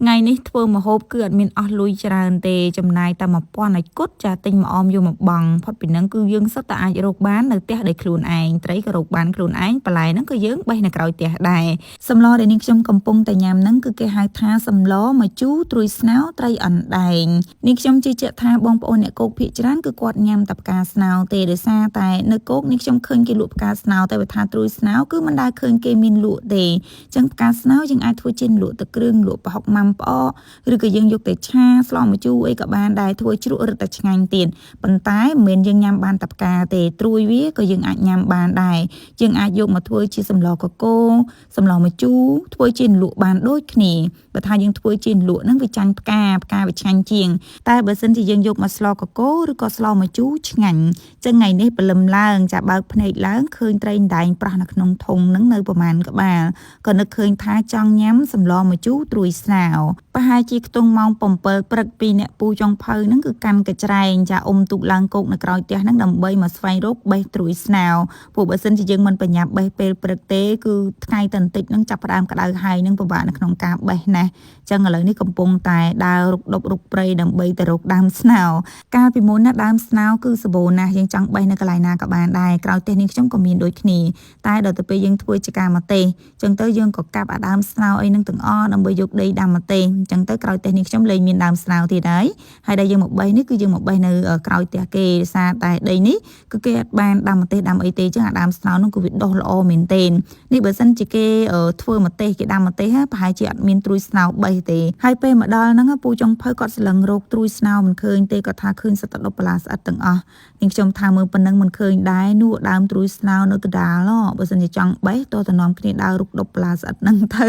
ngàyនេះធ្វើម្ហូបគឺអត់មានអស់លុយច្រើនទេចំណាយតែ1000ឲ្យគត់ចាទិញមកអមយកមកបង់ផុតពីហ្នឹងគឺយើងសុទ្ធតែអាចរកបាននៅផ្ទះដោយខ្លួនឯងត្រីក៏រកបានខ្លួនឯងបន្លែហ្នឹងក៏យើងបេះនៅក្រោយផ្ទះដែរសម្លដែលនាងខ្ញុំកំពុងតែញ៉ាំហ្នឹងគឺគេហៅថាសម្លម្ជូរត្រួយស្នោត្រីអណ្ដែងនាងខ្ញុំជឿជាក់ថាបងប្អូនអ្នកគោកភាគច្រើនគឺគាត់ញ៉ាំតែផ្កាស្នោទេដោយសារតែនៅគោកនាងខ្ញុំឃើញគេលក់ផ្កាស្នោតែបើថាត្រួយស្នោគឺមិនដែលឃើញគេមានលក់ទេអញ្ចឹងផ្កាស្នោយើងអាចធ្វើជាលក់ទឹកគ្រឿងលក់ប្រហុកម៉ាំផ្អកឬក៏យើងយកទៅឆាស្លម្ជូរអីក៏បានដែរធ្វើជ្រក់រឹតតែឆ្ងាញ់ទៀតប៉ុន្តែមិនមែនយើងញ៉ាំបានតែផ្កាទេត្រួយវាក៏យើងអាចញ៉ាំបានដែរយើងអាចយកមកធ្វើជាសម្លកកូរសម្លម្ជូរធ្វើជាលក់បានដូចគ្នាបើថាយើងធ្វើជាលក់ហ្នឹងវាចាញ់ផ្កាវាឆ្ងាញ់ជាងតែបើសិនជាយើងយកមកស្លកកូរឬក៏ស្លម្ជូរឆ្ងាញ់ចឹងថ្ងៃនេះព្រលឹមឡើងចាបើកភ្នែកឡើងឃើញត្រីដែងប្រោះនៅក្នុងធុងហ្នឹងនៅប្រមាណក្បាលក៏នឹកឃើញថាចង់ញ៉ាំសម្លម្ជូរត្រួយស្នោប្រហែលជាខ្ទង់ម៉ោង7ព្រឹកពីអ្នកពូចុងភៅហ្នឹងគឺកាន់កញ្ច្រែងចាអ៊ំទូកឡើងគោកនៅក្រោយផ្ទះហ្នឹងដើម្បីមកស្វែងរកបេះត្រួយស្នោព្រោះបើសិនជាយើងមិនប្រញាប់បេះពេលព្រឹកទេគឺថ្ងៃតន្តិចហ្នឹងចាប់ផ្ដើមក្តៅហើយហ្នឹងពិបាកនៅក្នុងការបេះណាចឹងឥឡូវនេះកំពុងតែដើររុកដប់រុកព្រៃដើម្បីទៅរកដើមស្នោកាលពីមុនណាដើមស្នោគឺសម្បូរណាស់យើងចង់បេះនៅកន្លែងណាក៏បានដែរក្រោយផ្ទះនេះខ្ញុំក៏មានដូចគ្នាតែដល់ទៅពេលយើងធ្វើជាការម្ទេសចឹងទៅយើងក៏កាប់អាដើមស្នោអីហ្នឹងទាំងអស់ដើម្បីយកដីដាំម្ទេសចឹងទៅក្រោយផ្ទះនេះខ្ញុំលែងមានដើមស្នោទៀតហើយដែលយើងមកបេះនេះគឺយើងមកបេះនៅក្រោយផ្ទះគេសារតែដីនេះគឺគេអត់បានដាំម្ទេសដាំអីទេចឹងអាដើមស្នោនោះគឺវាដុះល្អមែនទែននេះបើសិនជាគេធ្វើម្ទេសគេដាំម្ទេសប្រហែលជាអត់មានត្រួយស្នោបេះទេហើយពេលមកដល់ហ្នឹងពូចុងភៅគាត់ស្លឹងរោគត្រួយស្នោមិនឃើញទេគាត់ថាឃើញសត្វដុបបន្លាស្អិតទាំងអស់នាងខ្ញុំថាមើលប៉ុណ្ណឹងមិនឃើញដែរនោះដើមត្រួយស្នោនៅកណ្ដាលបើសិនជាចង់បេះតើតំណំគ្នាដើររុកដុបបន្លាស្អិតហ្នឹងទៅ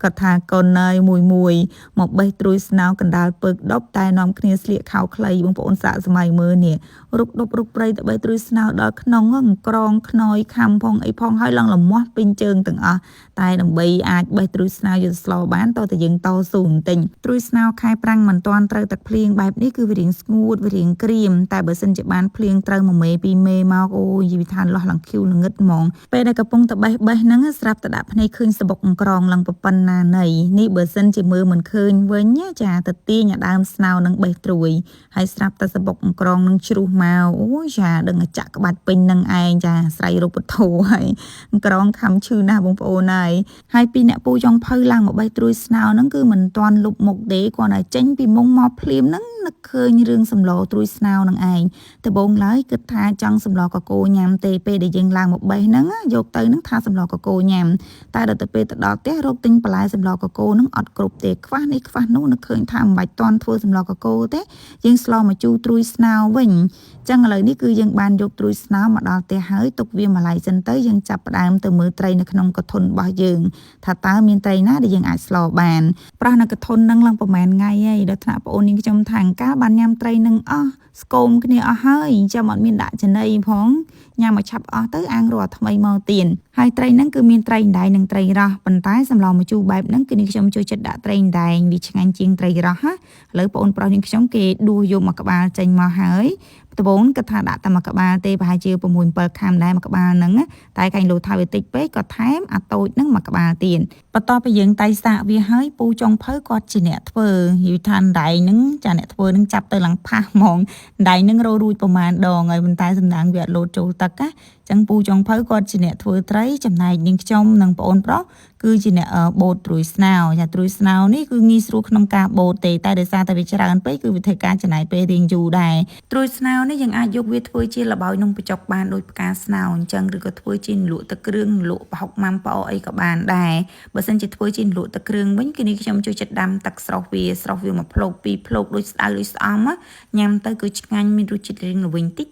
គាត់ថាកូនណយមួយមកបេះត្រួយស្នោកណ្ដាលពើកដុបតែនាំគ្នាស្លៀកខោខ្លីបងប្អូនសាកសម័យមើលនេះរុកដុបរុកព្រៃទៅបេះត្រួយស្នោដល់ក្នុងក្រងខ្នយខំផងអីផងហើយឡើងលមាស់ពេញជើងទាំងអស់តែដើម្បីអាចបេះត្រួយស្នោយកស្លោបានតើតែយើងតស៊ូបន្តិចត្រួយស្នោខែប្រាំងមិនទាន់ត្រូវទឹកភ្លៀងបែបនេះគឺវារៀងស្ងួតវារៀងក្រៀមតែបើសិនជាបានភ្លៀងត្រូវ1មេ2មេមកអូយយីថាលាស់ឡើងឃ្យូល្ងឹតហ្មងពេលដែលកំពុងតែបេះហ្នឹងស្រាប់តែដាក់ភ្នែកឃើញសបុកអង្ក្រងឡើងប៉ុណ្ណាណីនេះបើសិនជាមើលមិនឃើញវិញចាទៅទាញអាដើមស្នោនឹងបេះត្រួយហើយស្រាប់តែសបុកអង្ក្រងនឹងជ្រុះមកអូយចាដឹងតែចាក់ក្បាច់ពេញនឹងឯងចាស្រ័យរូបធម៌ហើយអង្ក្រងខំឈឺណាស់បងប្អូនហើយពីអ្នកពូចុងភៅឡើងមកបេះត្រួយស្នោហ្នឹងគឺមិនទាន់លុបមុខទេគាត់តែចេញពីមុងមកភ្លាមហ្នឹងនឹកឃើញរឿងសម្លត្រួយស្នោនឹងឯងដំបូងឡើយគិតថាចង់សម្លកកូរញ៉ាំទេពេលដែលយើងឡើងមកបេះហ្នឹងយកទៅហ្នឹងថាសម្លកកូរញ៉ាំតែដល់ទៅពេលទៅដល់ផ្ទះរកទិញបន្លែសម្លកកូរហ្នឹងអត់គ្រប់ទេខ្វះនេះខ្វះនោះនឹកឃើញថាមិនបាច់តន់ធ្វើសម្លកកូរទេយើងស្លមកជូរត្រួយស្នោវិញចឹងឥឡូវនេះគឺយើងបានយកត្រួយស្នោមកដល់ផ្ទះហើយទុកវាមួយឡែកសិនទៅយើងចាប់ផ្ដើមទៅមើលត្រីនៅក្នុងកធុនរបស់យើងថាតើមានត្រីណាដែលយើងអាចស្លបានប្រោះនៅកធុនហ្នឹងឡើងប្រហែលថ្ងៃហើយដល់ថ្នាក់បងអូននាងខ្ញុំថាអង្ការបានញ៉ាំត្រីនឹងអស់ស្គមគ្នាអស់ហើយចាំអត់មានដាក់ចំណីផងញ៉ាំមកឆាប់អស់ទៅអាំងរកថ្មីមកទៀតហើយត្រីហ្នឹងគឺមានត្រីដែងនិងត្រីរ៉ស់ប៉ុន្តែសម្លម្ជូរបែបហ្នឹងគឺនាងខ្ញុំចូលចិត្តដាក់ត្រីដែងវាឆ្ងាញ់ជាងត្រីរ៉ស់ឥឡូវបងអូនប្រុសនាងខ្ញុំគេដួសយកមកក្បាលចេញមកហើយត្បូនគាត់ថាដាក់តែមួយក្បាលទេប្រហែលជា6 7ខាំដែរមួយក្បាលហ្នឹងតែកាញ់លោថាវាតិចពេកក៏ថែមអាតូចហ្នឹងមួយក្បាលទៀតបន្ទាប់ពីយើងតៃសាកវាហើយពូចុងភៅគាត់ជាអ្នកធ្វើយីថាដៃហ្នឹងចាអ្នកធ្វើហ្នឹងចាប់ទៅឡើងផាសហ្មងដៃហ្នឹងររួចប្រហែលដងហើយប៉ុន្តែសំណាងវាអត់លោតចូលទឹកណាចឹងពូចុងភៅគាត់ជាអ្នកធ្វើត្រីចំណែកនាងខ្ញុំនិងប្អូនប្រុសគឺជាអ្នកបូតត្រួយស្នោចាត្រួយស្នោនេះគឺងាយស្រួលក្នុងការបូតទេតែដោយសារតែវាច្រើនពេកគឺវាធ្វើការចំណាយពេលរៀងយូរដែរត្រួយស្នោនេះយើងអាចយកវាធ្វើជាលបាយនំបញ្ចុកបានដូចផ្កាស្នោអញ្ចឹងឬក៏ធ្វើជាលក់ទឹកគ្រឿងលក់ប្រហុកម៉ាំប៉ោអីក៏បានដែរបើសិនជាធ្វើជាលក់ទឹកគ្រឿងវិញគឺនេះខ្ញុំចូលចិត្តដាំទឹកស្រស់វាមួយភ្លុកពីរភ្លុកដូចស្ដៅដូចស្អំញ៉ាំទៅគឺឆ្ងាញ់មានរសជាតិរៀងល្វីងតិច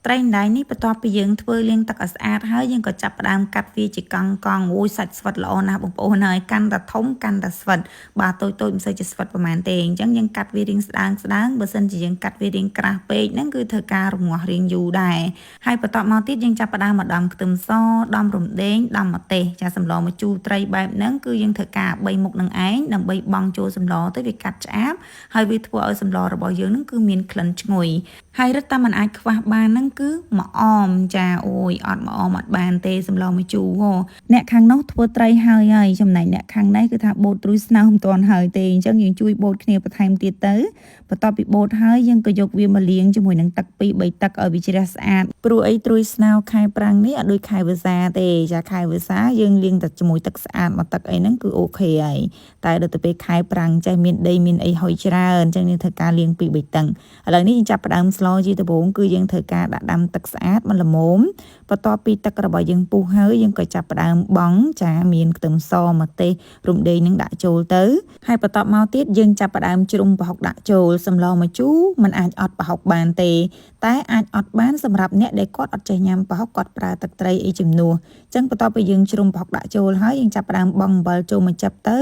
ត្រីដែងនេះបន្ទាប់ពីយើងធ្វើលាងទឹកឲ្យស្អាតហើយយើងក៏ចាប់ផ្ដើមកាត់វាជាកង់អូយសាច់ស្វិតល្អណាស់បងប្អូនហើយកាន់តែធំកាន់តែស្វិតបាទតូចមិនសូវជាស្វិតប្រហែលទេអញ្ចឹងយើងកាត់វារៀងស្ដើងបើសិនជាយើងកាត់វារៀងក្រាស់ពេកហ្នឹងគឺធ្វើការរងាស់រៀងយូរដែរហើយបន្ទាប់មកទៀតយើងចាប់ផ្ដើមមកដំខ្ទឹមសដំរំដេងដំម្ទេសចាសម្លម្ជូរត្រីបែបហ្នឹងគឺយើងធ្វើការ3មុខនឹងឯងដើម្បីបង់ចូលសម្លទៅវាកាត់ឆ្អាបហើយវាធ្វើឲ្យសម្លរបស់យើងហ្នឹងគឺមានក្លិនឈ្ងុយហើយរឹតតែมันអាចខ្វះបានហ្នឹងគឺម្អមចាអូយអត់ម្អមអត់បានទេសម្លម្ជូរអ្នកខាងនោះធ្វើត្រីហើយ ហើយចំណែកអ្នកខាងនេះគឺថាបូតត្រួយស្នោមិនទាន់ហើយទេអញ្ចឹងយើងជួយបូតគ្នាបន្ថែមទៀតទៅបន្ទាប់ពីបូតហើយយើងក៏យកវាមកលាងជាមួយនឹងទឹក2 3ទឹកឲ្យវាជ្រះស្អាតព្រោះអីត្រួយស្នោខែប្រាំងនេះអត់ដូចខែវស្សាទេចាខែវស្សាយើងលាងតែជាមួយទឹកស្អាតមកទឹកអីហ្នឹងគឺអូខេហើយតែដល់ទៅពេលខែប្រាំងចេះមានដីមានអីហុយច្រើនអញ្ចឹងយើងធ្វើការលាង2 3ទឹកឥឡូវនេះយើងចាប់ផ្ដើមស្លជាដំបូងគឺយើងធ្វើការដាក់ដាំទឹកស្អាតមកល្មមបន្ទាប់ពីទឹករបស់យើងពុះហើយយើងក៏ចាប់ផ្ដើមបង់ចាមានខ្ទឹមសម្ទេសរំដេងនឹងដាក់ចូលទៅហើយបន្ទាប់មកទៀតយើងចាប់ផ្ដើមជ្រុំប្រហុកដាក់ចូលសម្លម្ជូរมันអាចអត់ប្រហុកបានទេតែអាចអត់បានសម្រាប់អ្នកដែលគាត់អត់ចេះញ៉ាំប្រហុកគាត់ប្រើទឹកត្រីអីជំនួសអញ្ចឹងបន្ទាប់ពីយើងជ្រុំប្រហុកដាក់ចូលហើយយើងចាប់ផ្ដើមបង់អំបិលចូលមកចាប់ទៅ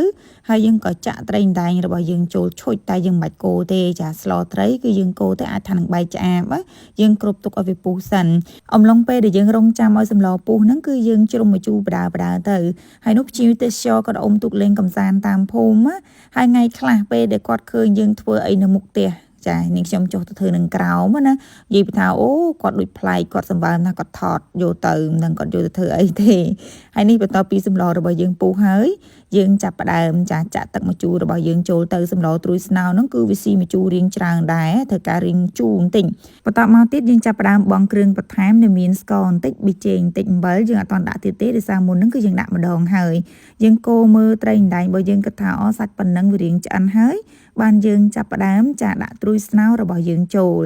ហើយយើងក៏ចាក់ត្រីដែងរបស់យើងចូលឈុចតែយើងមិនបាច់កូរទេចាស្លត្រីគឺយើងកូរទៅអាចថានឹងបែកឆ្អាបយើងគ្របទុកឲ្យវាពុះសិនអំឡុងពេលដែលយើងរងចាំឲ្យសម្លពុះហ្នឹងគឺយើងជ្រុំម្ជូរបដាទៅហើយនោះភ្ញៀវទេសចរក៏អុំទុកលេងកំសាន្តតាមភូមិហើយថ្ងៃខ្លះពេលដែលគាត់ឃើញយើងធ្វើអីនៅមុខផ្ទះចានេះខ្ញុំចុះទៅធ្វើនឹងក្រោមណានិយាយពីថាអូគាត់ដូចប្លែកគាត់សម្បើមណាគាត់ថតយកទៅនឹងគាត់យកទៅធ្វើអីទេហើយនេះបន្ទាប់ពីសម្លរបស់យើងពុះហើយយើងចាប់ផ្ដើមចាក់ទឹកម្ជូររបស់យើងចូលទៅសម្លត្រួយស្នោហ្នឹងគឺវាស៊ីម្ជូររៀងច្រើនដែរធ្វើការរៀងជូរបន្តិចបន្ទាប់មកទៀតយើងចាប់ផ្ដើមបង់គ្រឿងបន្ថែមដែលមានស្ករបន្តិចប៊ីចេងបន្តិចអំបិលយើងអត់តដាក់ទៀតទេដោយសារមុនហ្នឹងគឺយើងដាក់ម្ដងហើយយើងកូរមើលត្រីដែងរបស់យើងគិតថាសាច់ប៉ុណ្ណឹងវារៀងឆ្អិនហើយបានយើងចាប់ផ្ដើមចាដាក់ត្រួយស្នោរបស់យើងចូល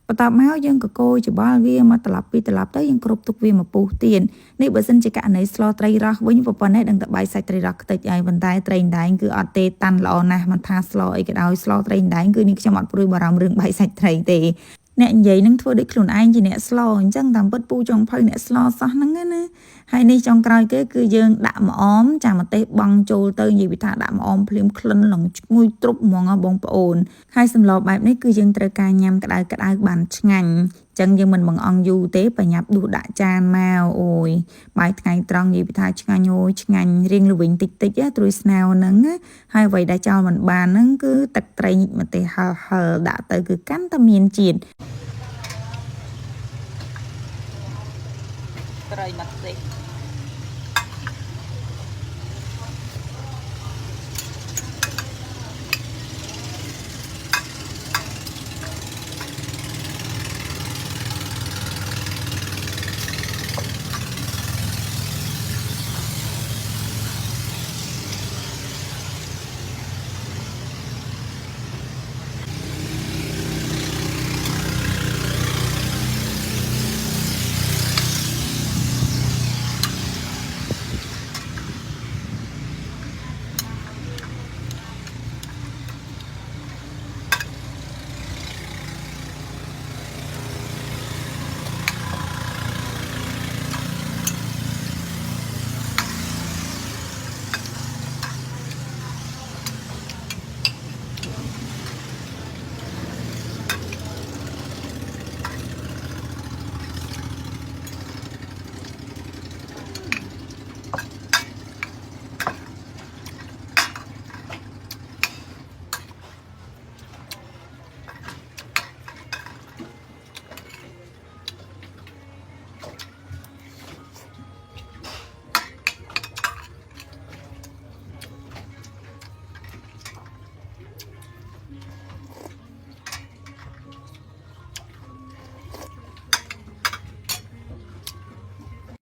បន្ទាប់មកយើងក៏កូរច្បល់វាមកត្រឡប់ពីត្រឡប់ទៅយើងគ្របទុកវាមកពុះទៀតនេះបើសិនជាករណីស្លត្រីរ៉ស់វិញប៉ុណ្ណេះដឹងតែបាយសាច់ត្រីរ៉ស់ខ្ទេចហើយប៉ុន្តែត្រីដែងគឺអត់ទេតាន់ល្អណាស់មិនថាស្លអីក៏ដោយស្លត្រីដែងគឺនេះខ្ញុំអត់ព្រួយបារម្ភរឿងបាយសាច់ត្រីទេអ្នកនិយាយនឹងធ្វើដូចខ្លួនឯងជាអ្នកស្លអញ្ចឹងតាមពិតពូចុងភៅអ្នកស្លសោះហ្នឹងណាហើយនេះចុងក្រោយគេគឺយើងដាក់ម្អមចាម្ទេសបង់ចូលទៅនិយាយពីថាដាក់ម្អមភ្លាមក្លិនឡើងឈ្ងុយទ្រុបហ្មងបងប្អូនហើយសម្លបែបនេះគឺយើងត្រូវការញ៉ាំក្តៅបានឆ្ងាញ់ចឹងយើងមិនបង្អង់យូរទេប្រញាប់ដួសដាក់ចានមកអូយបាយថ្ងៃត្រង់និយាយពីថាឆ្ងាញ់អូយឆ្ងាញ់រៀងល្វីងតិចត្រួយស្នោហ្នឹងហើយអ្វីដែលចោលមិនបានហ្នឹងគឺទឹកត្រីញិចម្ទេសហឹលដាក់ទៅគឺកាន់តែមានជាតិត្រីម្ទេស